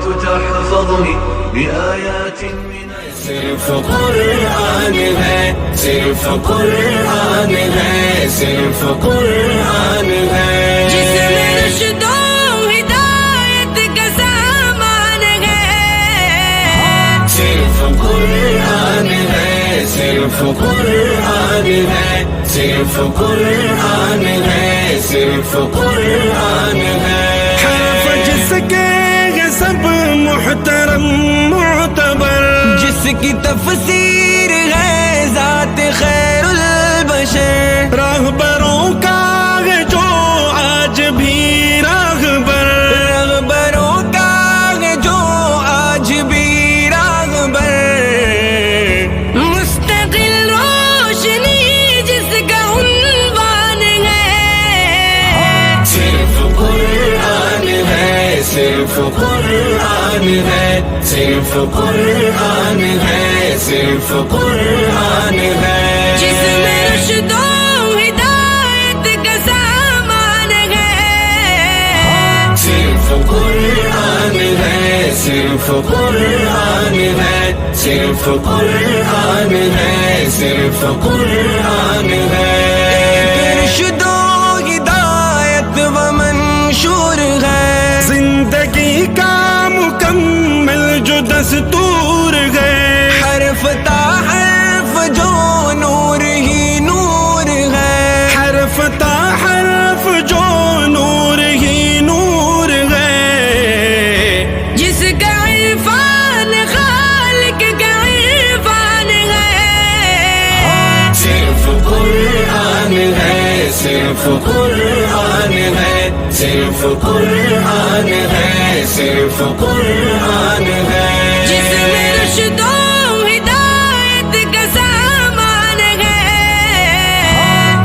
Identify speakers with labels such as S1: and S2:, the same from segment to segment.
S1: تحفظني بآيات من
S2: صرف قرآن ہے، صرف قرآن ہے، صرف قرآن ہے،
S3: جس میں رشد و ہدایت کا سامان ہے،
S2: صرف قرآن ہے، صرف قرآن ہے، صرف قرآن ہے، صرف قرآن ہے،
S4: حرف جس کے یہ سب محترم معتبر،
S2: جس کی تفسیر ہے ذات خیر البشر،
S4: راہبروں کا ہے جو آج بھی راہبر،
S2: رہبروں کا ہے جو آج بھی راہبر،
S3: مستقل روشنی جس کا عنوان ہے،
S2: صرف قرآن ہے، صرف قرآن ہے، صرف قرآن ہے، صرف قرآن ہے،
S3: جس میں رشد و ہدایت کا سامان ہے،
S2: صرف قرآن ہے، صرف قرآن ہے، صرف قرآن ہے، صرف قرآن ہے، ارشد و ہدایت و منشور ہے،
S4: زندگی کا مکمل جو دستور ہے،
S2: حرف تا حرف جو نور ہی نور ہے،
S4: حرف تا حرف جو نور ہی نور ہے،
S3: جس کا عرفان خالق کا عرفان ہے،
S2: صرف قرآن ہے، صرف قرآن ہے، صرف قرآن ہے، صرف قرآن ہے،
S3: جس میں رشد و ہدایت کا سامان ہے،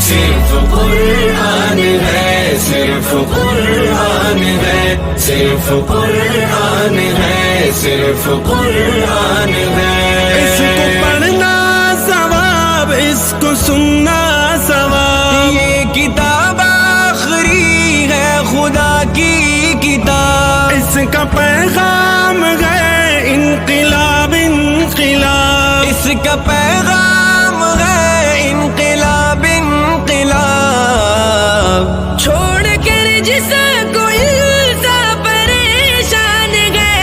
S2: صرف قرآن ہے، صرف قرآن ہے، صرف قرآن ہے، صرف قرآن ہے،
S4: اس کو پڑھنا ثواب، اس کو سننا ثواب،
S2: یہ کتاب آخری ہے خدا کی کتاب،
S4: اس کا پیغام ہے انقلاب انقلاب،
S2: اس کا پیغام ہے انقلاب انقلاب،
S3: چھوڑ کر جس کو الزا پریشان ہے،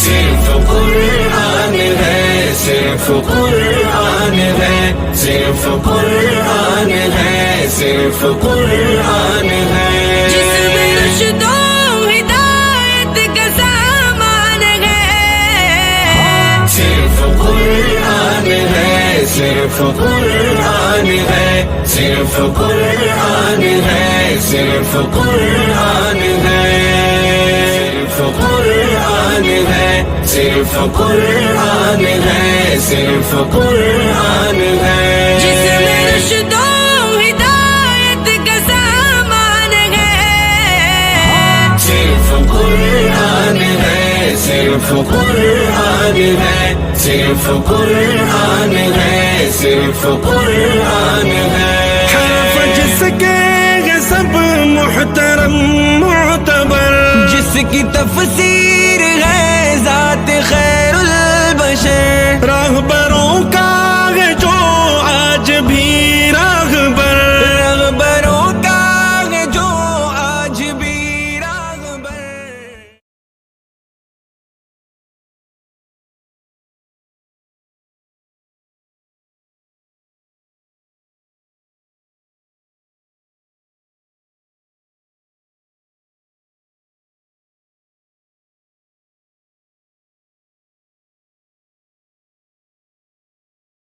S2: صرف قرآن ہے، صرف قرآن ہے، صرف قرآن ہے، صرف قرآن ہے،
S3: جس میں رشد و ہدایت کا سامان ہے،
S2: صرف قرآن ہے، صرف قرآن ہے، صرف قرآن ہے، صرف قرآن ہے، صرف قرآن ہے، صرف قرآن ہے، صرف قرآن ہے،
S3: جس میں رشد و ہدایت کا سامان ہے،
S2: صرف قرآن ہے، صرف قرآن ہے، صرف قرآن ہے، صرف قرآن ہے،
S4: حرف جس کے یہ سب محترم معتبر،
S2: جس کی تفسیر